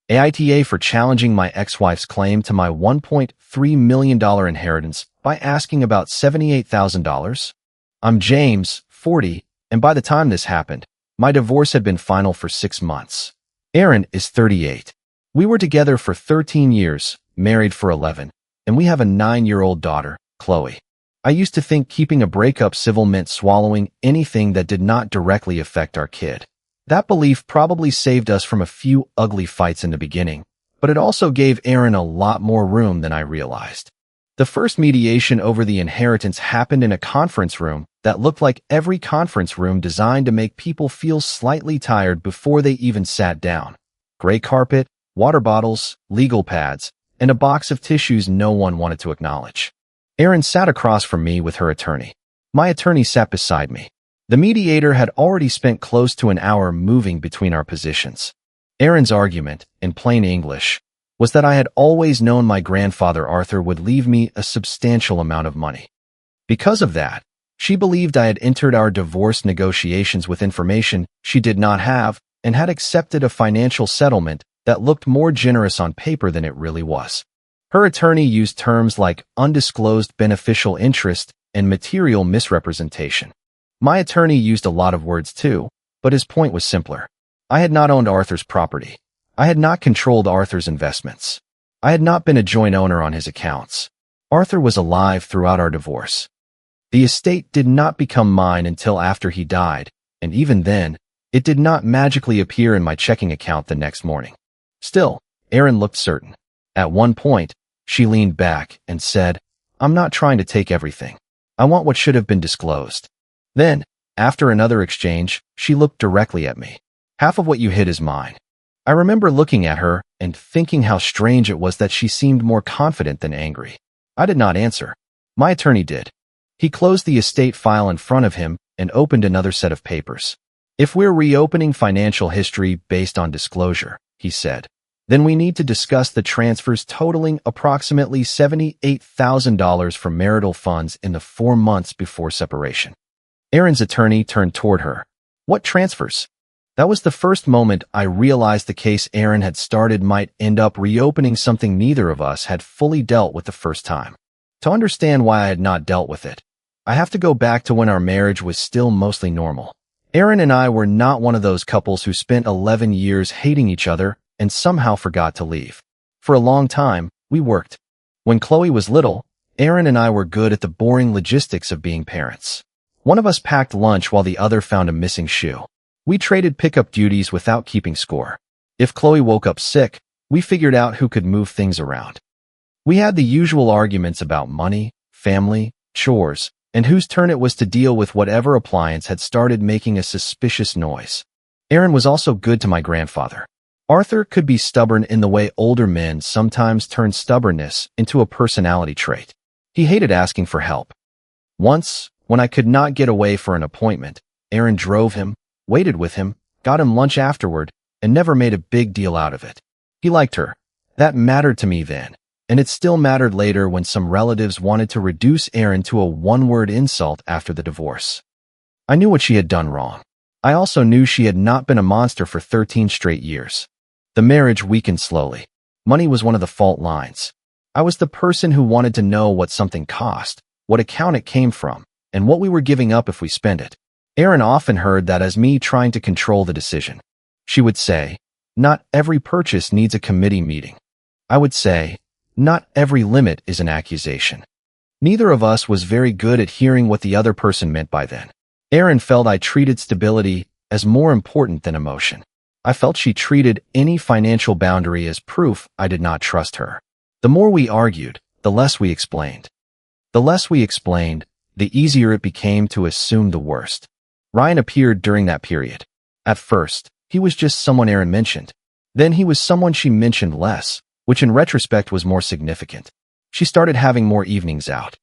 AITA for challenging my ex-wife's claim to my $1.3 million inheritance by asking about $78,000. I'm James, 40, and by the time this happened, my divorce had been final for 6 months. Aaron is 38. We were together for 13 years, married for 11, and we have a 9-year-old daughter, Chloe. I used to think keeping a breakup civil meant swallowing anything that did not directly affect our kid. That belief probably saved us from a few ugly fights in the beginning, but it also gave Aaron a lot more room than I realized. The first mediation over the inheritance happened in a conference room that looked like every conference room designed to make people feel slightly tired before they even sat down. Gray carpet, water bottles, legal pads, and a box of tissues no one wanted to acknowledge. Erin sat across from me with her attorney. My attorney sat beside me. The mediator had already spent close to an hour moving between our positions. Erin's argument, in plain English, was that I had always known my grandfather Arthur would leave me a substantial amount of money. Because of that, she believed I had entered our divorce negotiations with information she did not have and had accepted a financial settlement that looked more generous on paper than it really was. Her attorney used terms like undisclosed beneficial interest and material misrepresentation. My attorney used a lot of words too, but his point was simpler. I had not owned Arthur's property. I had not controlled Arthur's investments. I had not been a joint owner on his accounts. Arthur was alive throughout our divorce. The estate did not become mine until after he died, and even then, it did not magically appear in my checking account the next morning. Still, Erin looked certain. At one point, she leaned back and said, "I'm not trying to take everything. I want what should have been disclosed." Then, after another exchange, she looked directly at me. "Half of what you hid is mine." I remember looking at her and thinking how strange it was that she seemed more confident than angry. I did not answer. My attorney did. He closed the estate file in front of him and opened another set of papers. "If we're reopening financial history based on disclosure," he said, "then we need to discuss the transfers totaling approximately $78,000 from marital funds in the 4 months before separation." Erin's attorney turned toward her. "What transfers?" That was the first moment I realized the case Erin had started might end up reopening something neither of us had fully dealt with the first time. To understand why I had not dealt with it, I have to go back to when our marriage was still mostly normal. Erin and I were not one of those couples who spent 11 years hating each other and somehow forgot to leave. For a long time, we worked. When Chloe was little, Erin and I were good at the boring logistics of being parents. One of us packed lunch while the other found a missing shoe. We traded pickup duties without keeping score. If Chloe woke up sick, we figured out who could move things around. We had the usual arguments about money, family, chores, and whose turn it was to deal with whatever appliance had started making a suspicious noise. Erin was also good to my grandfather. Arthur could be stubborn in the way older men sometimes turn stubbornness into a personality trait. He hated asking for help. Once, when I could not get away for an appointment, Erin drove him, waited with him, got him lunch afterward, and never made a big deal out of it. He liked her. That mattered to me then, and it still mattered later when some relatives wanted to reduce Erin to a one-word insult after the divorce. I knew what she had done wrong. I also knew she had not been a monster for 13 straight years. The marriage weakened slowly. Money was one of the fault lines. I was the person who wanted to know what something cost, what account it came from, and what we were giving up if we spent it. Erin often heard that as me trying to control the decision. She would say, "Not every purchase needs a committee meeting." I would say, "Not every limit is an accusation." Neither of us was very good at hearing what the other person meant by then. Erin felt I treated stability as more important than emotion. I felt she treated any financial boundary as proof I did not trust her. The more we argued, the less we explained. The less we explained, the easier it became to assume the worst. Ryan appeared during that period. At first, he was just someone Erin mentioned. Then he was someone she mentioned less, which in retrospect was more significant. She started having more evenings out.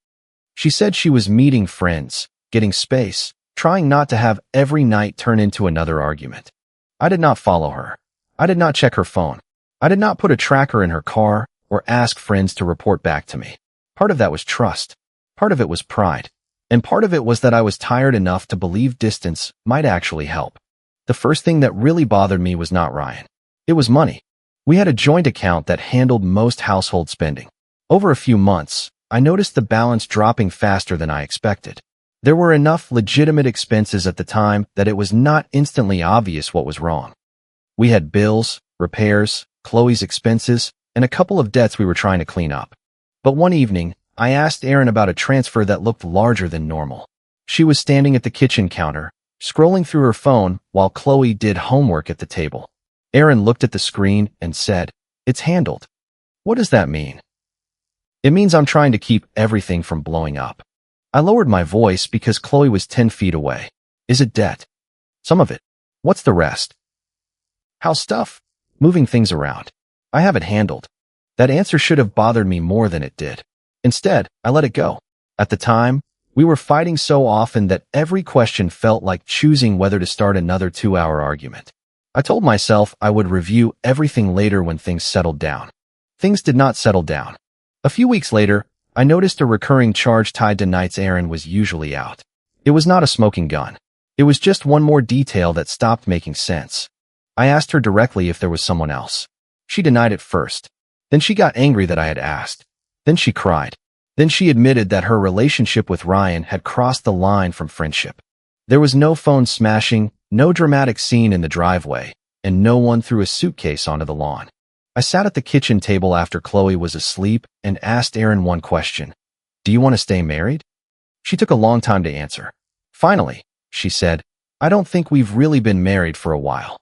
She said she was meeting friends, getting space, trying not to have every night turn into another argument. I did not follow her. I did not check her phone. I did not put a tracker in her car or ask friends to report back to me. Part of that was trust. Part of it was pride. And part of it was that I was tired enough to believe distance might actually help. The first thing that really bothered me was not Ryan. It was money. We had a joint account that handled most household spending. Over a few months, I noticed the balance dropping faster than I expected. There were enough legitimate expenses at the time that it was not instantly obvious what was wrong. We had bills, repairs, Chloe's expenses, and a couple of debts we were trying to clean up. But one evening, I asked Erin about a transfer that looked larger than normal. She was standing at the kitchen counter, scrolling through her phone while Chloe did homework at the table. Erin looked at the screen and said, "It's handled." "What does that mean?" "It means I'm trying to keep everything from blowing up." I lowered my voice because Chloe was 10 feet away. "Is it debt?" "Some of it." "What's the rest?" "House stuff. Moving things around." "I have it handled." That answer should have bothered me more than it did. Instead, I let it go. At the time, we were fighting so often that every question felt like choosing whether to start another 2-hour argument. I told myself I would review everything later when things settled down. Things did not settle down. A few weeks later, I noticed a recurring charge tied to nights Erin was usually out. It was not a smoking gun. It was just one more detail that stopped making sense. I asked her directly if there was someone else. She denied it first. Then she got angry that I had asked. Then she cried. Then she admitted that her relationship with Ryan had crossed the line from friendship. There was no phone smashing, no dramatic scene in the driveway, and no one threw a suitcase onto the lawn. I sat at the kitchen table after Chloe was asleep and asked Erin one question. "Do you want to stay married?" She took a long time to answer. Finally, she said, "I don't think we've really been married for a while."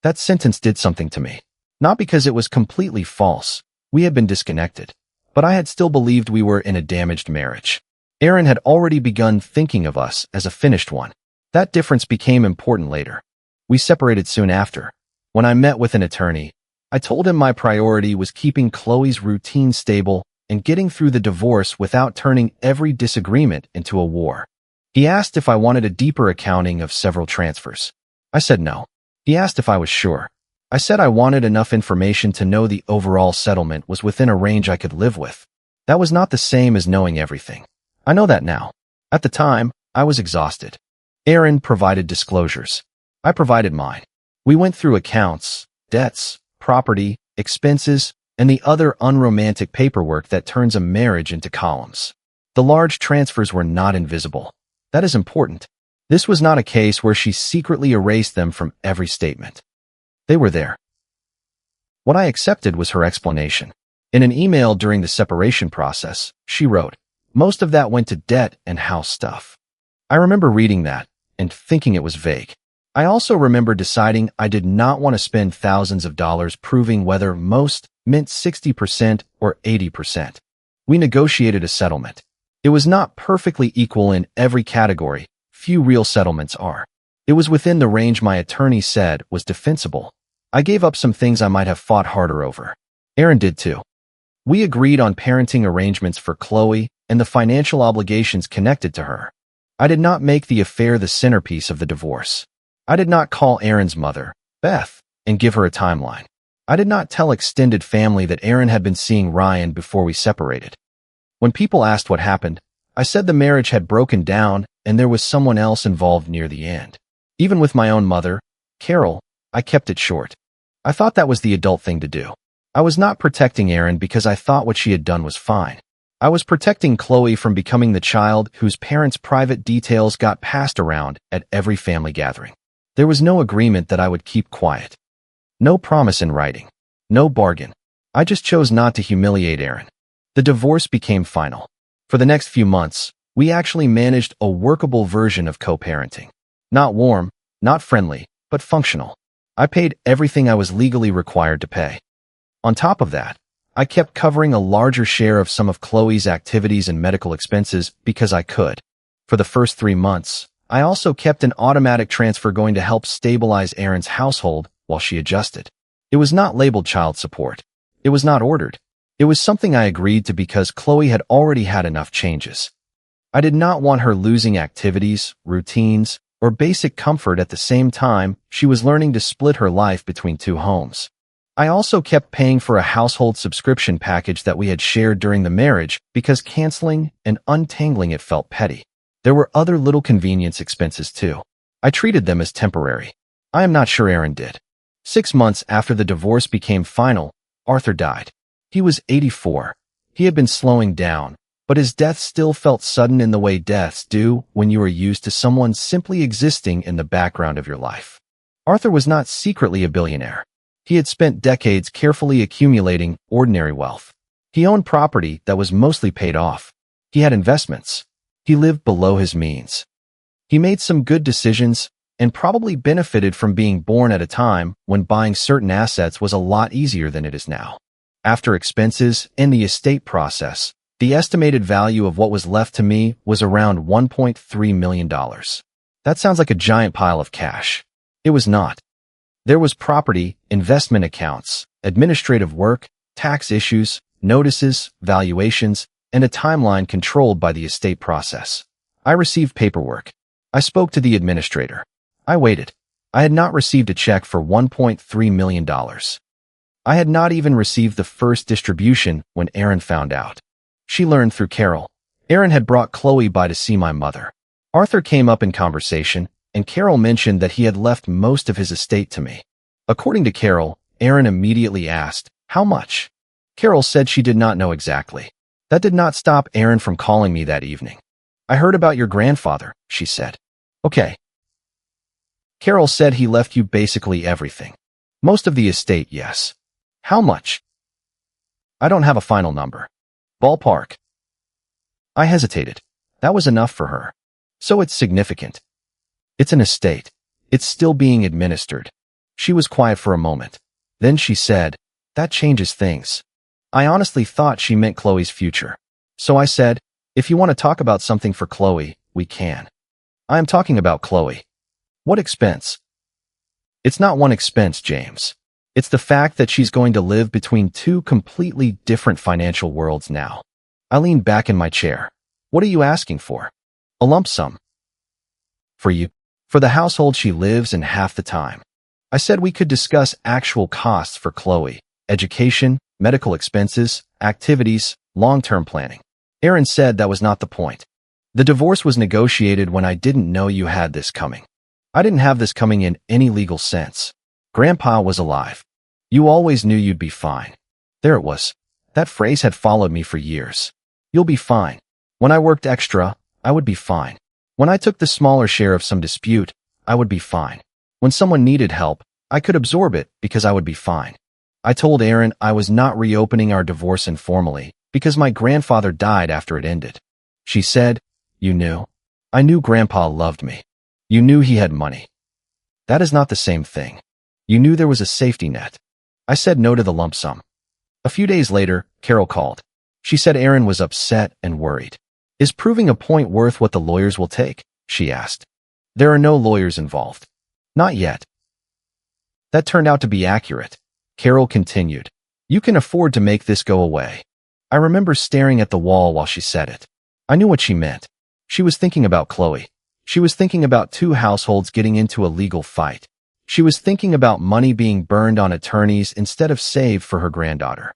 That sentence did something to me. Not because it was completely false. We had been disconnected. But I had still believed we were in a damaged marriage. Erin had already begun thinking of us as a finished one. That difference became important later. We separated soon after. When I met with an attorney, I told him my priority was keeping Chloe's routine stable and getting through the divorce without turning every disagreement into a war. He asked if I wanted a deeper accounting of several transfers. I said no. He asked if I was sure. I said I wanted enough information to know the overall settlement was within a range I could live with. That was not the same as knowing everything. I know that now. At the time, I was exhausted. Erin provided disclosures. I provided mine. We went through accounts, debts, property, expenses, and the other unromantic paperwork that turns a marriage into columns. The large transfers were not invisible. That is important. This was not a case where she secretly erased them from every statement. They were there. What I accepted was her explanation. In an email during the separation process, she wrote, "Most of that went to debt and house stuff." I remember reading that and thinking it was vague. I also remember deciding I did not want to spend thousands of dollars proving whether most meant 60% or 80%. We negotiated a settlement. It was not perfectly equal in every category. Few real settlements are. It was within the range my attorney said was defensible. I gave up some things I might have fought harder over. Erin did too. We agreed on parenting arrangements for Chloe and the financial obligations connected to her. I did not make the affair the centerpiece of the divorce. I did not call Erin's mother, Beth, and give her a timeline. I did not tell extended family that Erin had been seeing Ryan before we separated. When people asked what happened, I said the marriage had broken down and there was someone else involved near the end. Even with my own mother, Carol, I kept it short. I thought that was the adult thing to do. I was not protecting Erin because I thought what she had done was fine. I was protecting Chloe from becoming the child whose parents' private details got passed around at every family gathering. There was no agreement that I would keep quiet. No promise in writing. No bargain. I just chose not to humiliate Erin. The divorce became final. For the next few months, we actually managed a workable version of co-parenting. Not warm, not friendly, but functional. I paid everything I was legally required to pay. On top of that, I kept covering a larger share of some of Chloe's activities and medical expenses because I could. For the first 3 months, I also kept an automatic transfer going to help stabilize Erin's household while she adjusted. It was not labeled child support. It was not ordered. It was something I agreed to because Chloe had already had enough changes. I did not want her losing activities, routines, or basic comfort at the same time she was learning to split her life between 2 homes. I also kept paying for a household subscription package that we had shared during the marriage because canceling and untangling it felt petty. There were other little convenience expenses too. I treated them as temporary. I am not sure Erin did. 6 months after the divorce became final, Arthur died. He was 84. He had been slowing down, but his death still felt sudden in the way deaths do when you are used to someone simply existing in the background of your life. Arthur was not secretly a billionaire. He had spent decades carefully accumulating ordinary wealth. He owned property that was mostly paid off. He had investments. He lived below his means. He made some good decisions and probably benefited from being born at a time when buying certain assets was a lot easier than it is now. After expenses and the estate process, the estimated value of what was left to me was around $1.3 million. That sounds like a giant pile of cash. It was not. There was property, investment accounts, administrative work, tax issues, notices, valuations, and a timeline controlled by the estate process. I received paperwork. I spoke to the administrator. I waited. I had not received a check for $1.3 million. I had not even received the first distribution when Erin found out. She learned through Carol. Erin had brought Chloe by to see my mother. Arthur came up in conversation, and Carol mentioned that he had left most of his estate to me. According to Carol, Erin immediately asked, "How much?" Carol said she did not know exactly. That did not stop Erin from calling me that evening. "I heard about your grandfather," she said. "Okay." Carol said he left you basically everything. Most of the estate, yes. How much? I don't have a final number. Ballpark. I hesitated. That was enough for her. So it's significant. It's an estate. It's still being administered. She was quiet for a moment. Then she said, "That changes things." I honestly thought she meant Chloe's future. So I said, "If you want to talk about something for Chloe, we can." I am talking about Chloe. What expense? It's not one expense, James. It's the fact that she's going to live between two completely different financial worlds now. I leaned back in my chair. What are you asking for? A lump sum. For you. For the household she lives in half the time. I said we could discuss actual costs for Chloe, education, medical expenses, activities, long-term planning. Erin said that was not the point. The divorce was negotiated when I didn't know you had this coming. I didn't have this coming in any legal sense. Grandpa was alive. You always knew you'd be fine. There it was. That phrase had followed me for years. You'll be fine. When I worked extra, I would be fine. When I took the smaller share of some dispute, I would be fine. When someone needed help, I could absorb it because I would be fine. I told Erin I was not reopening our divorce informally because my grandfather died after it ended. She said, "You knew." I knew Grandpa loved me. You knew he had money. That is not the same thing. You knew there was a safety net. I said no to the lump sum. A few days later, Carol called. She said Erin was upset and worried. "Is proving a point worth what the lawyers will take?" she asked. "There are no lawyers involved." "Not yet." That turned out to be accurate. Carol continued. "You can afford to make this go away." I remember staring at the wall while she said it. I knew what she meant. She was thinking about Chloe. She was thinking about two households getting into a legal fight. She was thinking about money being burned on attorneys instead of saved for her granddaughter.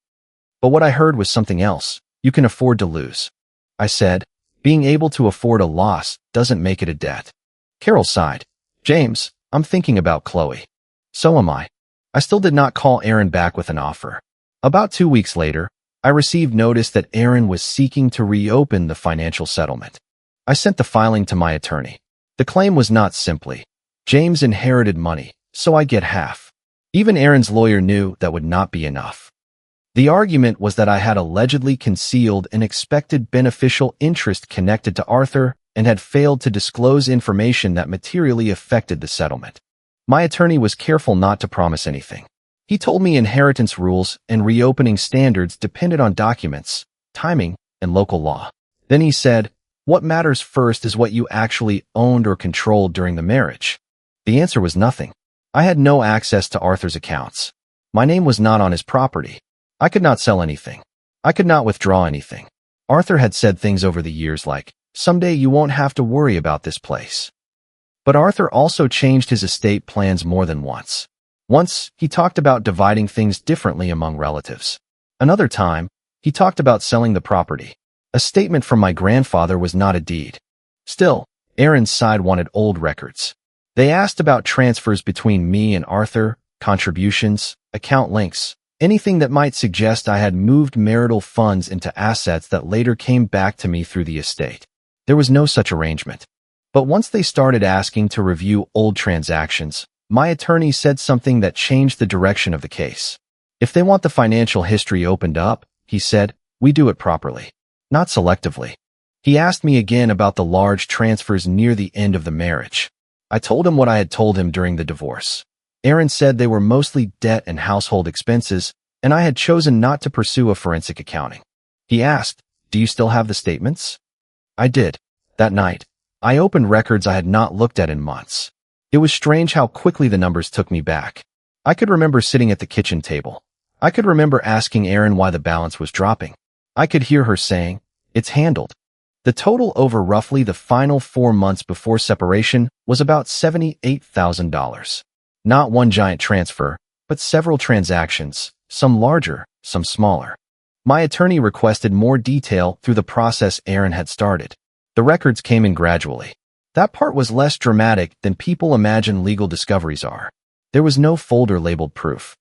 But what I heard was something else. You can afford to lose. I said, being able to afford a loss doesn't make it a debt. Carol sighed. "James, I'm thinking about Chloe." So am I. I still did not call Erin back with an offer. About 2 weeks later, I received notice that Erin was seeking to reopen the financial settlement. I sent the filing to my attorney. The claim was not simply, "James inherited money, so I get half." Even Erin's lawyer knew that would not be enough. The argument was that I had allegedly concealed an expected beneficial interest connected to Arthur and had failed to disclose information that materially affected the settlement. My attorney was careful not to promise anything. He told me inheritance rules and reopening standards depended on documents, timing, and local law. Then he said, "What matters first is what you actually owned or controlled during the marriage." The answer was nothing. I had no access to Arthur's accounts. My name was not on his property. I could not sell anything. I could not withdraw anything. Arthur had said things over the years like, "Someday you won't have to worry about this place." But Arthur also changed his estate plans more than once. Once, he talked about dividing things differently among relatives. Another time, he talked about selling the property. A statement from my grandfather was not a deed. Still, Erin's side wanted old records. They asked about transfers between me and Arthur, contributions, account links, anything that might suggest I had moved marital funds into assets that later came back to me through the estate. There was no such arrangement. But once they started asking to review old transactions, my attorney said something that changed the direction of the case. If they want the financial history opened up, he said, we do it properly, not selectively. He asked me again about the large transfers near the end of the marriage. I told him what I had told him during the divorce. Aaron said they were mostly debt and household expenses, and I had chosen not to pursue a forensic accounting. He asked, do you still have the statements? I did. That night, I opened records I had not looked at in months. It was strange how quickly the numbers took me back. I could remember sitting at the kitchen table. I could remember asking Aaron why the balance was dropping. I could hear her saying, it's handled. The total over roughly the final 4 months before separation was about $78,000. Not one giant transfer, but several transactions, some larger, some smaller. My attorney requested more detail through the process Aaron had started. The records came in gradually. That part was less dramatic than people imagine legal discoveries are. There was no folder labeled proof.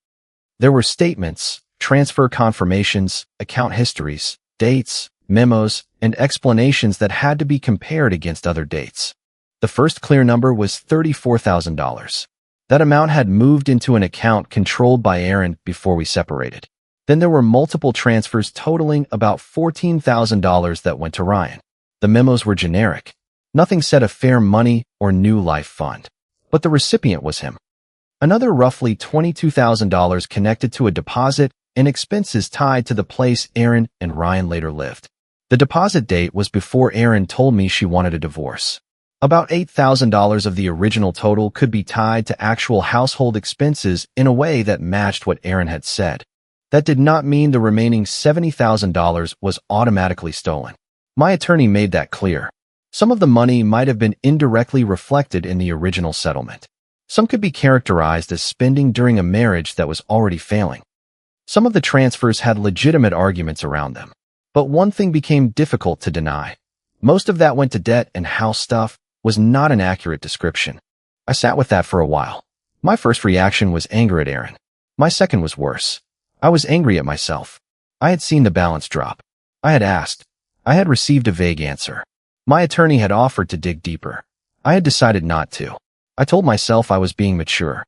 There were statements, transfer confirmations, account histories, dates, memos, and explanations that had to be compared against other dates. The first clear number was $34,000. That amount had moved into an account controlled by Aaron before we separated. Then there were multiple transfers totaling about $14,000 that went to Ryan. The memos were generic. Nothing said a fair money or new life fund. But the recipient was him. Another roughly $22,000 connected to a deposit and expenses tied to the place Aaron and Ryan later lived. The deposit date was before Aaron told me she wanted a divorce. About $8,000 of the original total could be tied to actual household expenses in a way that matched what Aaron had said. That did not mean the remaining $70,000 was automatically stolen. My attorney made that clear. Some of the money might have been indirectly reflected in the original settlement. Some could be characterized as spending during a marriage that was already failing. Some of the transfers had legitimate arguments around them. But one thing became difficult to deny. Most of that went to debt and house stuff was not an accurate description. I sat with that for a while. My first reaction was anger at Aaron. My second was worse. I was angry at myself. I had seen the balance drop. I had asked. I had received a vague answer. My attorney had offered to dig deeper. I had decided not to. I told myself I was being mature.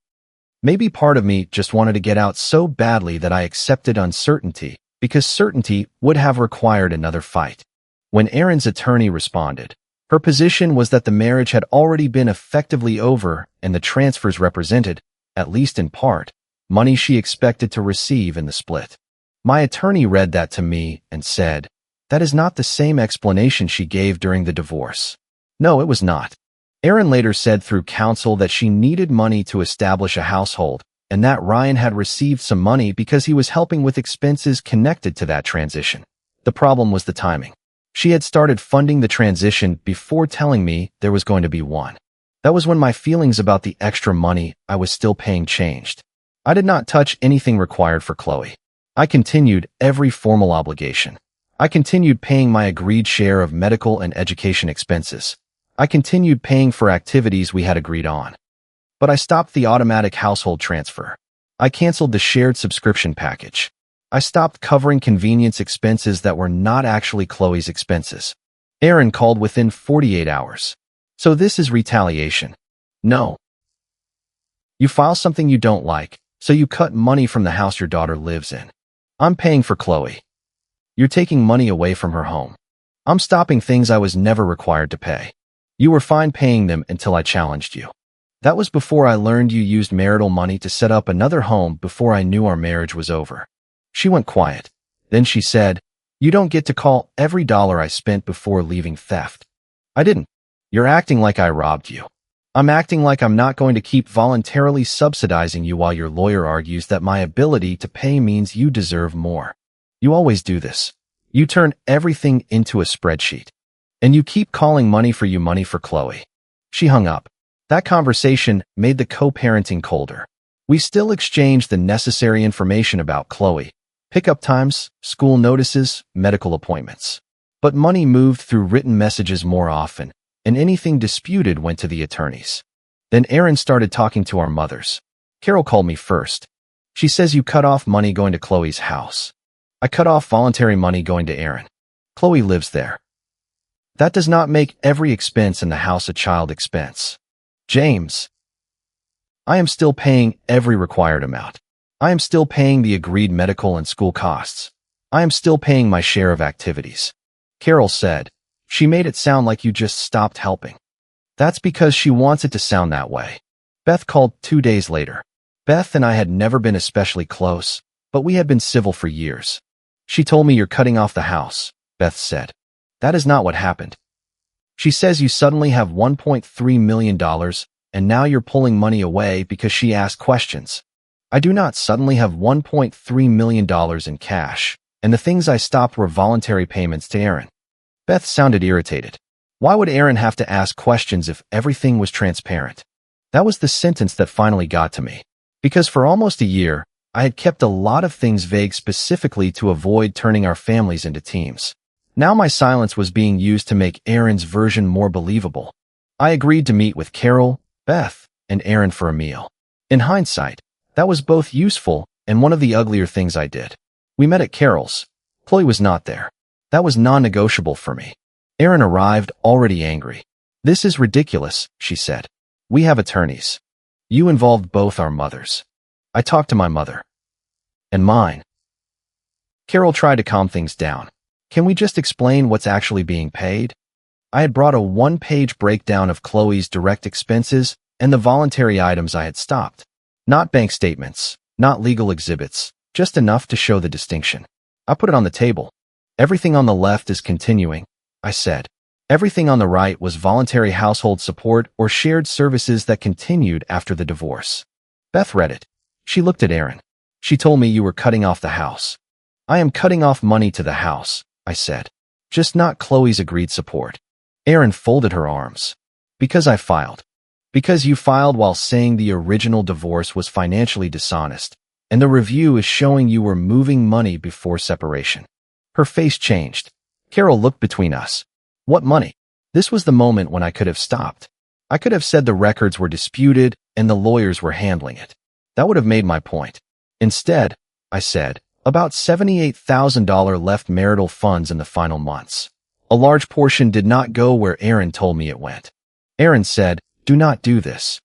Maybe part of me just wanted to get out so badly that I accepted uncertainty, because certainty would have required another fight. When Aaron's attorney responded, her position was that the marriage had already been effectively over and the transfers represented, at least in part, money she expected to receive in the split. My attorney read that to me and said, that is not the same explanation she gave during the divorce. No, it was not. Aaron later said through counsel that she needed money to establish a household, and that Ryan had received some money because he was helping with expenses connected to that transition. The problem was the timing. She had started funding the transition before telling me there was going to be one. That was when my feelings about the extra money I was still paying changed. I did not touch anything required for Chloe. I continued every formal obligation. I continued paying my agreed share of medical and education expenses. I continued paying for activities we had agreed on. But I stopped the automatic household transfer. I canceled the shared subscription package. I stopped covering convenience expenses that were not actually Chloe's expenses. Aaron called within 48 hours. So this is retaliation. No. You file something you don't like, so you cut money from the house your daughter lives in. I'm paying for Chloe. You're taking money away from her home. I'm stopping things I was never required to pay. You were fine paying them until I challenged you. That was before I learned you used marital money to set up another home before I knew our marriage was over. She went quiet. Then she said, you don't get to call every dollar I spent before leaving theft. I didn't. You're acting like I robbed you. I'm acting like I'm not going to keep voluntarily subsidizing you while your lawyer argues that my ability to pay means you deserve more. You always do this. You turn everything into a spreadsheet. And you keep calling money for Chloe. She hung up. That conversation made the co-parenting colder. We still exchanged the necessary information about Chloe, pickup times, school notices, medical appointments. But money moved through written messages more often, and anything disputed went to the attorneys. Then Aaron started talking to our mothers. Carol called me first. She says you cut off money going to Chloe's house. I cut off voluntary money going to Aaron. Chloe lives there. That does not make every expense in the house a child expense. James. I am still paying every required amount. I am still paying the agreed medical and school costs. I am still paying my share of activities. Carol said. She made it sound like you just stopped helping. That's because she wants it to sound that way. Beth called 2 days later. Beth and I had never been especially close, but we had been civil for years. She told me you're cutting off the house, Beth said. That is not what happened. She says you suddenly have $1.3 million and now you're pulling money away because she asked questions. I do not suddenly have $1.3 million in cash, and the things I stopped were voluntary payments to Aaron. Beth sounded irritated. Why would Aaron have to ask questions if everything was transparent? That was the sentence that finally got to me. Because for almost a year, I had kept a lot of things vague specifically to avoid turning our families into teams. Now my silence was being used to make Aaron's version more believable. I agreed to meet with Carol, Beth, and Aaron for a meal. In hindsight, that was both useful and one of the uglier things I did. We met at Carol's. Chloe was not there. That was non-negotiable for me. Aaron arrived already angry. This is ridiculous, she said. We have attorneys. You involved both our mothers. I talked to my mother. And mine. Carol tried to calm things down. Can we just explain what's actually being paid? I had brought a one-page breakdown of Chloe's direct expenses and the voluntary items I had stopped. Not bank statements, not legal exhibits, just enough to show the distinction. I put it on the table. Everything on the left is continuing, I said. Everything on the right was voluntary household support or shared services that continued after the divorce. Beth read it. She looked at Aaron. She told me you were cutting off the house. I am cutting off money to the house, I said. Just not Chloe's agreed support. Aaron folded her arms. Because I filed. Because you filed while saying the original divorce was financially dishonest, and the review is showing you were moving money before separation. Her face changed. Carol looked between us. What money? This was the moment when I could have stopped. I could have said the records were disputed and the lawyers were handling it. That would have made my point. Instead, I said, about $78,000 left marital funds in the final months. A large portion did not go where Aaron told me it went. Aaron said, do not do this.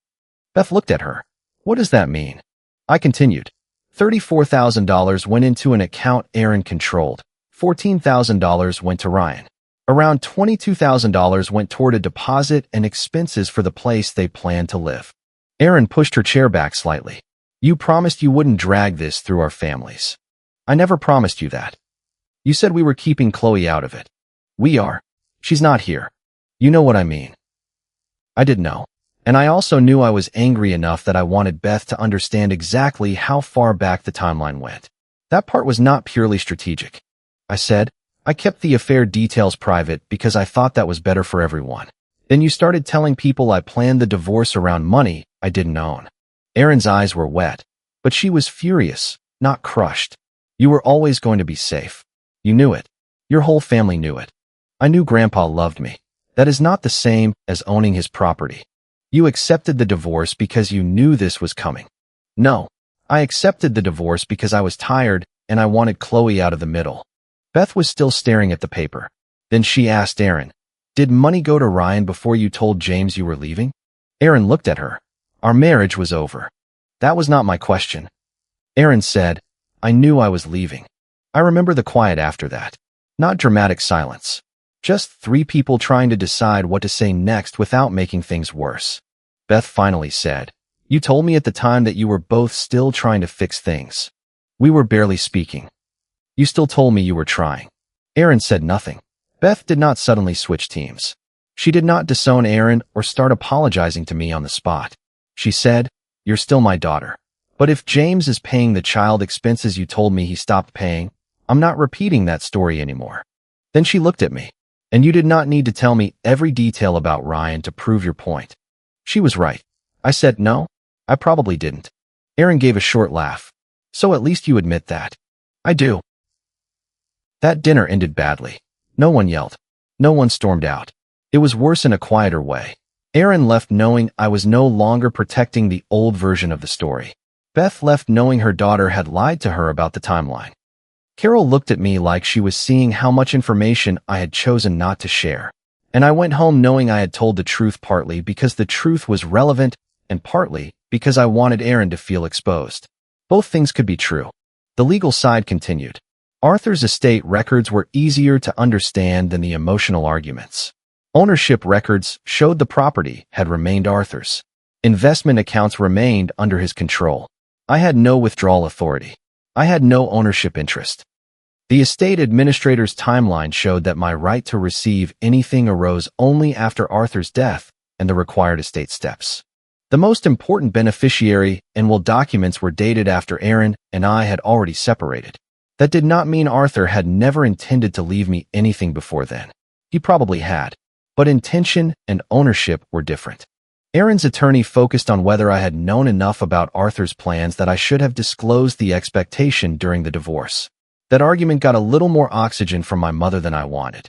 Beth looked at her. What does that mean? I continued. $34,000 went into an account Aaron controlled. $14,000 went to Ryan. Around $22,000 went toward a deposit and expenses for the place they planned to live. Aaron pushed her chair back slightly. You promised you wouldn't drag this through our families. I never promised you that. You said we were keeping Chloe out of it. We are. She's not here. You know what I mean. I did know. And I also knew I was angry enough that I wanted Beth to understand exactly how far back the timeline went. That part was not purely strategic. I said, I kept the affair details private because I thought that was better for everyone. Then you started telling people I planned the divorce around money I didn't own. Erin's eyes were wet, but she was furious, not crushed. You were always going to be safe. You knew it. Your whole family knew it. I knew Grandpa loved me. That is not the same as owning his property. You accepted the divorce because you knew this was coming. No, I accepted the divorce because I was tired and I wanted Chloe out of the middle. Beth was still staring at the paper. Then she asked Aaron, did money go to Ryan before you told James you were leaving? Aaron looked at her. Our marriage was over. That was not my question. Aaron said, I knew I was leaving. I remember the quiet after that. Not dramatic silence. Just three people trying to decide what to say next without making things worse. Beth finally said, you told me at the time that you were both still trying to fix things. We were barely speaking. You still told me you were trying. Aaron said nothing. Beth did not suddenly switch teams. She did not disown Aaron or start apologizing to me on the spot. She said, you're still my daughter. But if James is paying the child expenses you told me he stopped paying, I'm not repeating that story anymore. Then she looked at me. And you did not need to tell me every detail about Ryan to prove your point. She was right. I said, no, I probably didn't. Aaron gave a short laugh. So at least you admit that. I do. That dinner ended badly. No one yelled. No one stormed out. It was worse in a quieter way. Aaron left knowing I was no longer protecting the old version of the story. Beth left knowing her daughter had lied to her about the timeline. Carol looked at me like she was seeing how much information I had chosen not to share. And I went home knowing I had told the truth, partly because the truth was relevant and partly because I wanted Aaron to feel exposed. Both things could be true. The legal side continued. Arthur's estate records were easier to understand than the emotional arguments. Ownership records showed the property had remained Arthur's. Investment accounts remained under his control. I had no withdrawal authority. I had no ownership interest. The estate administrator's timeline showed that my right to receive anything arose only after Arthur's death and the required estate steps. The most important beneficiary and will documents were dated after Aaron and I had already separated. That did not mean Arthur had never intended to leave me anything before then. He probably had, but intention and ownership were different. Aaron's attorney focused on whether I had known enough about Arthur's plans that I should have disclosed the expectation during the divorce. That argument got a little more oxygen from my mother than I wanted.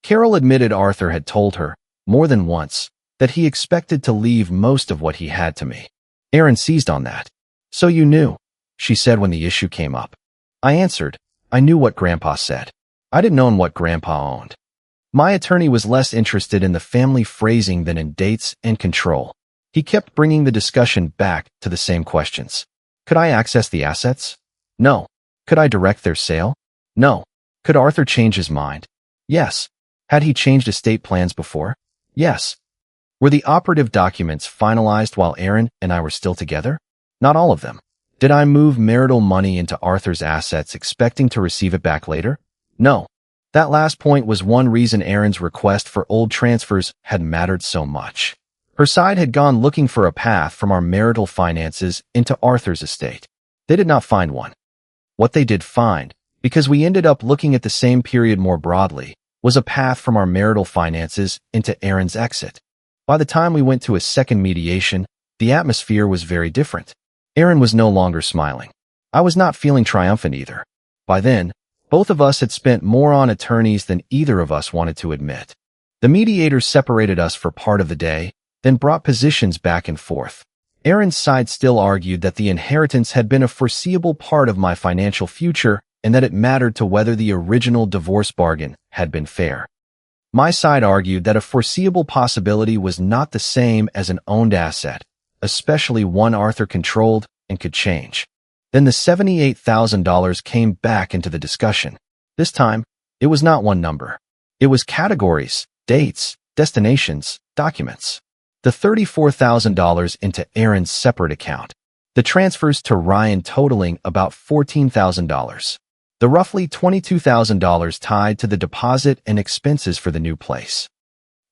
Carol admitted Arthur had told her, more than once, that he expected to leave most of what he had to me. Aaron seized on that. "So you knew," she said when the issue came up. I answered, "I knew what Grandpa said. I didn't know what Grandpa owned." My attorney was less interested in the family phrasing than in dates and control. He kept bringing the discussion back to the same questions. Could I access the assets? No. Could I direct their sale? No. Could Arthur change his mind? Yes. Had he changed estate plans before? Yes. Were the operative documents finalized while Aaron and I were still together? Not all of them. Did I move marital money into Arthur's assets expecting to receive it back later? No. That last point was one reason Aaron's request for old transfers had mattered so much. Her side had gone looking for a path from our marital finances into Arthur's estate. They did not find one. What they did find, because we ended up looking at the same period more broadly, was a path from our marital finances into Aaron's exit. By the time we went to a second mediation, the atmosphere was very different. Aaron was no longer smiling. I was not feeling triumphant either. By then, both of us had spent more on attorneys than either of us wanted to admit. The mediators separated us for part of the day, then brought positions back and forth. Aaron's side still argued that the inheritance had been a foreseeable part of my financial future and that it mattered to whether the original divorce bargain had been fair. My side argued that a foreseeable possibility was not the same as an owned asset, especially one Arthur controlled and could change. Then the $78,000 came back into the discussion. This time, it was not one number. It was categories, dates, destinations, documents. The $34,000 into Aaron's separate account. The transfers to Ryan totaling about $14,000. The roughly $22,000 tied to the deposit and expenses for the new place.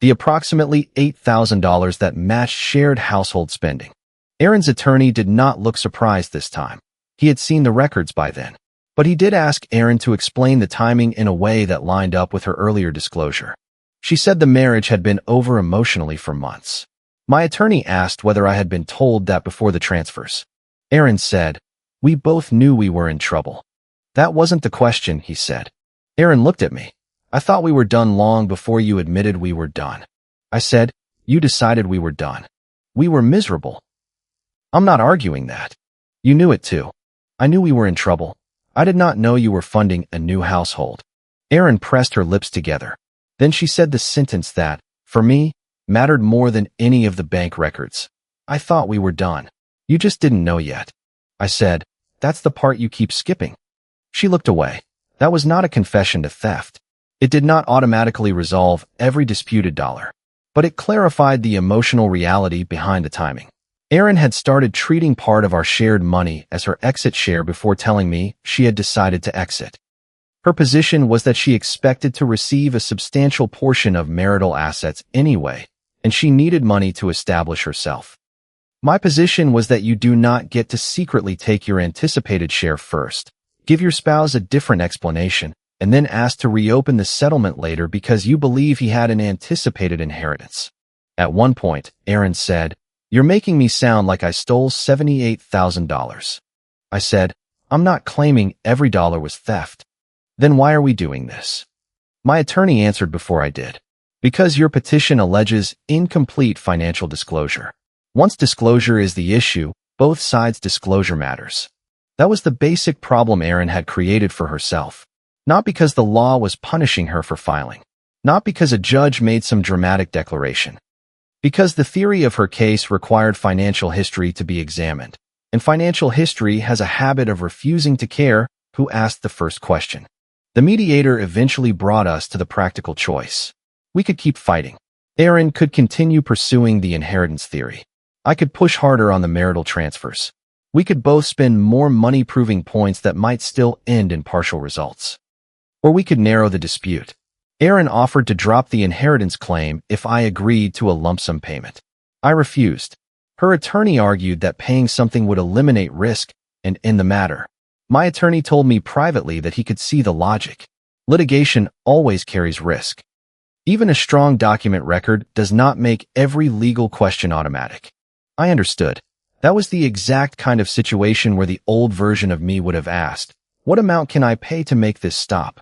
The approximately $8,000 that matched shared household spending. Aaron's attorney did not look surprised this time. He had seen the records by then. But he did ask Aaron to explain the timing in a way that lined up with her earlier disclosure. She said the marriage had been over emotionally for months. My attorney asked whether I had been told that before the transfers. Aaron said, "We both knew we were in trouble." "That wasn't the question," he said. Aaron looked at me. "I thought we were done long before you admitted we were done." I said, "You decided we were done. We were miserable." "I'm not arguing that. You knew it too. I knew we were in trouble. I did not know you were funding a new household." Aaron pressed her lips together. Then she said the sentence that, for me, mattered more than any of the bank records. "I thought we were done. You just didn't know yet." I said, "That's the part you keep skipping." She looked away. That was not a confession to theft. It did not automatically resolve every disputed dollar, but it clarified the emotional reality behind the timing. Aaron had started treating part of our shared money as her exit share before telling me she had decided to exit. Her position was that she expected to receive a substantial portion of marital assets anyway, and she needed money to establish herself. My position was that you do not get to secretly take your anticipated share first, give your spouse a different explanation, and then ask to reopen the settlement later because you believe he had an anticipated inheritance. At one point, Aaron said, "You're making me sound like I stole $78,000. I said, "I'm not claiming every dollar was theft." "Then why are we doing this?" My attorney answered before I did. "Because your petition alleges incomplete financial disclosure. Once disclosure is the issue, Both sides' disclosure matters. That was the basic problem Erin had created for herself. Not because the law was punishing her for filing. Not because a judge made some dramatic declaration. Because the theory of her case required financial history to be examined. And financial history has a habit of refusing to care who asked the first question. The mediator eventually brought us to the practical choice. We could keep fighting. Erin could continue pursuing the inheritance theory. I could push harder on the marital transfers. We could both spend more money proving points that might still end in partial results. Or we could narrow the dispute. Erin offered to drop the inheritance claim if I agreed to a lump sum payment. I refused. Her attorney argued that paying something would eliminate risk and end the matter. My attorney told me privately that he could see the logic. Litigation always carries risk. Even a strong document record does not make every legal question automatic. I understood. That was the exact kind of situation where the old version of me would have asked, "What amount can I pay to make this stop?"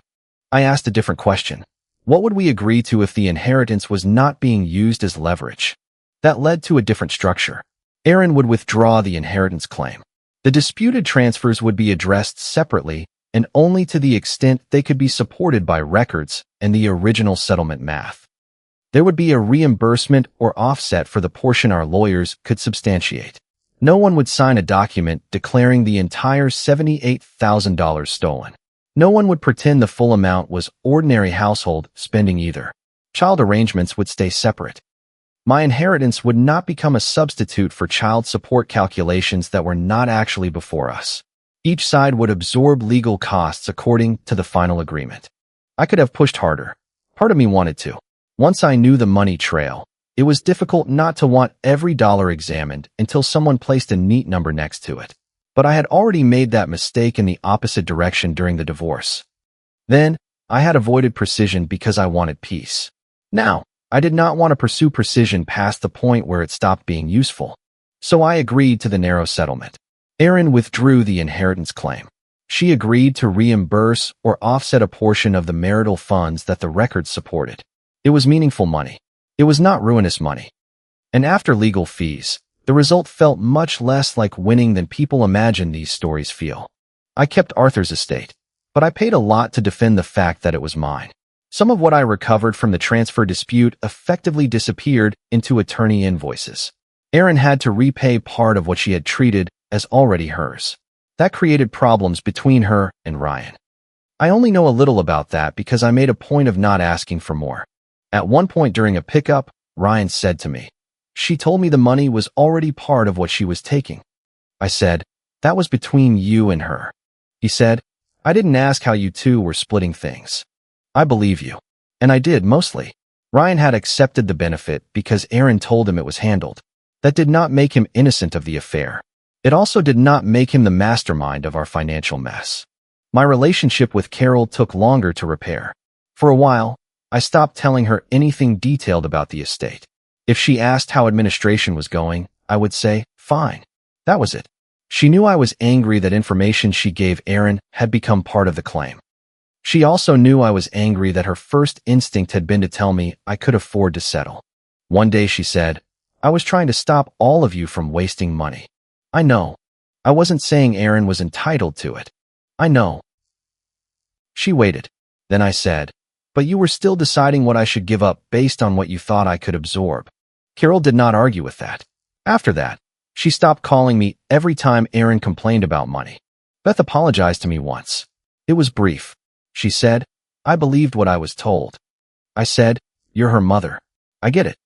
I asked a different question. What would we agree to if the inheritance was not being used as leverage? That led to a different structure. Erin would withdraw the inheritance claim. The disputed transfers would be addressed separately and only to the extent they could be supported by records and the original settlement math. There would be a reimbursement or offset for the portion our lawyers could substantiate. No one would sign a document declaring the entire $78,000 stolen. No one would pretend the full amount was ordinary household spending either. Child arrangements would stay separate. My inheritance would not become a substitute for child support calculations that were not actually before us. Each side would absorb legal costs according to the final agreement. I could have pushed harder. Part of me wanted to. Once I knew the money trail, it was difficult not to want every dollar examined until someone placed a neat number next to it. But I had already made that mistake in the opposite direction during the divorce. Then, I had avoided precision because I wanted peace. Now, I did not want to pursue precision past the point where it stopped being useful. So I agreed to the narrow settlement. Erin withdrew the inheritance claim. She agreed to reimburse or offset a portion of the marital funds that the records supported. It was meaningful money. It was not ruinous money. And after legal fees, the result felt much less like winning than people imagine these stories feel. I kept Arthur's estate, but I paid a lot to defend the fact that it was mine. Some of what I recovered from the transfer dispute effectively disappeared into attorney invoices. Erin had to repay part of what she had treated as already hers. That created problems between her and Ryan. I only know a little about that because I made a point of not asking for more. At one point during a pickup, Ryan said to me, "She told me the money was already part of what she was taking." I said, "That was between you and her." He said, "I didn't ask how you two were splitting things." I believe you. And I did, mostly. Ryan had accepted the benefit because Erin told him it was handled. That did not make him innocent of the affair. It also did not make him the mastermind of our financial mess. My relationship with Carol took longer to repair. For a while, I stopped telling her anything detailed about the estate. If she asked how administration was going, I would say, "Fine." That was it. She knew I was angry that information she gave Erin had become part of the claim. She also knew I was angry that her first instinct had been to tell me I could afford to settle. One day she said, "I was trying to stop all of you from wasting money." I know. I wasn't saying Erin was entitled to it. I know. She waited. Then I said, "But you were still deciding what I should give up based on what you thought I could absorb." Carol did not argue with that. After that, she stopped calling me every time Erin complained about money. Beth apologized to me once. It was brief. She said, "I believed what I was told." I said, "You're her mother. I get it."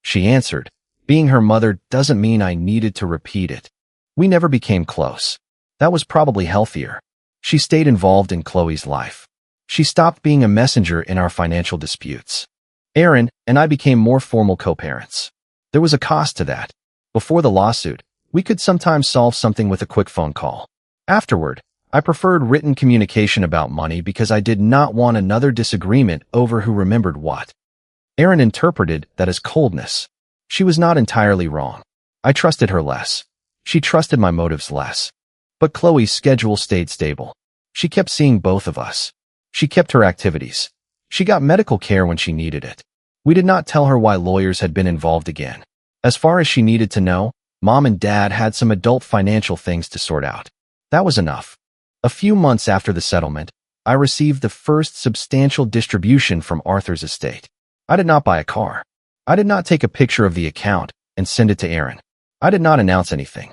She answered, "Being her mother doesn't mean I needed to repeat it." We never became close. That was probably healthier. She stayed involved in Chloe's life. She stopped being a messenger in our financial disputes. Erin and I became more formal co-parents. There was a cost to that. Before the lawsuit, we could sometimes solve something with a quick phone call. Afterward, I preferred written communication about money because I did not want another disagreement over who remembered what. Erin interpreted that as coldness. She was not entirely wrong. I trusted her less. She trusted my motives less. But Chloe's schedule stayed stable. She kept seeing both of us. She kept her activities. She got medical care when she needed it. We did not tell her why lawyers had been involved again. As far as she needed to know, Mom and Dad had some adult financial things to sort out. That was enough. A few months after the settlement, I received the first substantial distribution from Arthur's estate. I did not buy a car. I did not take a picture of the account and send it to Aaron. I did not announce anything.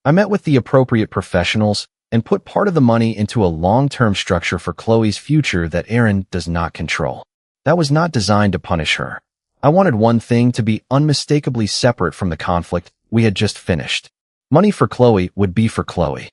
I met with the appropriate professionals and put part of the money into a long-term structure for Chloe's future that Aaron does not control. That was not designed to punish her. I wanted one thing to be unmistakably separate from the conflict we had just finished. Money for Chloe would be for Chloe.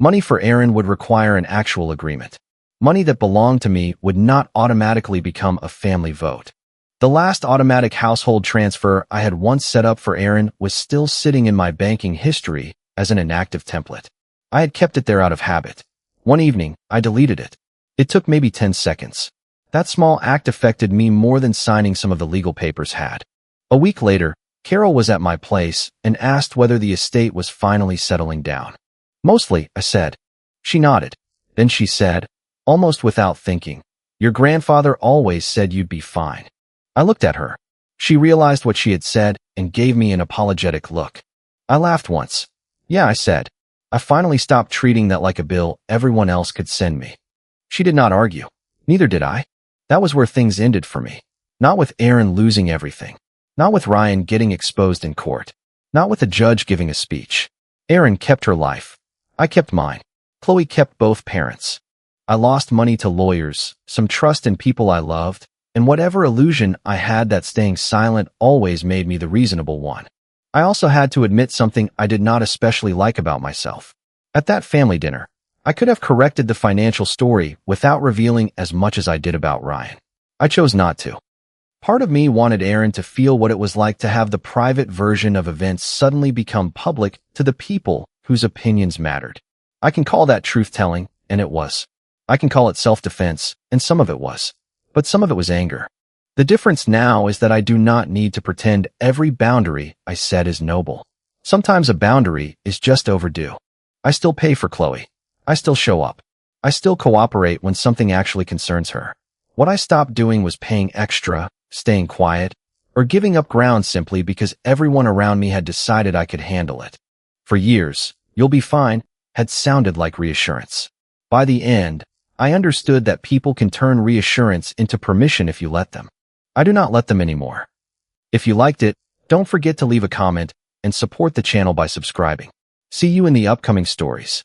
Money for Aaron would require an actual agreement. Money that belonged to me would not automatically become a family vote. The last automatic household transfer I had once set up for Aaron was still sitting in my banking history as an inactive template. I had kept it there out of habit. One evening, I deleted it. It took maybe 10 seconds. That small act affected me more than signing some of the legal papers had. A week later, Carol was at my place and asked whether the estate was finally settling down. Mostly, I said. She nodded. Then she said, almost without thinking, "Your grandfather always said you'd be fine." I looked at her. She realized what she had said and gave me an apologetic look. I laughed once. "Yeah," I said. "I finally stopped treating that like a bill everyone else could send me." She did not argue. Neither did I. That was where things ended for me. Not with Aaron losing everything. Not with Ryan getting exposed in court. Not with a judge giving a speech. Aaron kept her life. I kept mine. Chloe kept both parents. I lost money to lawyers, some trust in people I loved, and whatever illusion I had that staying silent always made me the reasonable one. I also had to admit something I did not especially like about myself. At that family dinner, I could have corrected the financial story without revealing as much as I did about Ryan. I chose not to. Part of me wanted Aaron to feel what it was like to have the private version of events suddenly become public to the people whose opinions mattered. I can call that truth-telling, and it was. I can call it self-defense, and some of it was. But some of it was anger. The difference now is that I do not need to pretend every boundary I set is noble. Sometimes a boundary is just overdue. I still pay for Chloe. I still show up. I still cooperate when something actually concerns her. What I stopped doing was paying extra, staying quiet, or giving up ground simply because everyone around me had decided I could handle it. For years, "You'll be fine," had sounded like reassurance. By the end, I understood that people can turn reassurance into permission if you let them. I do not let them anymore. If you liked it, don't forget to leave a comment and support the channel by subscribing. See you in the upcoming stories.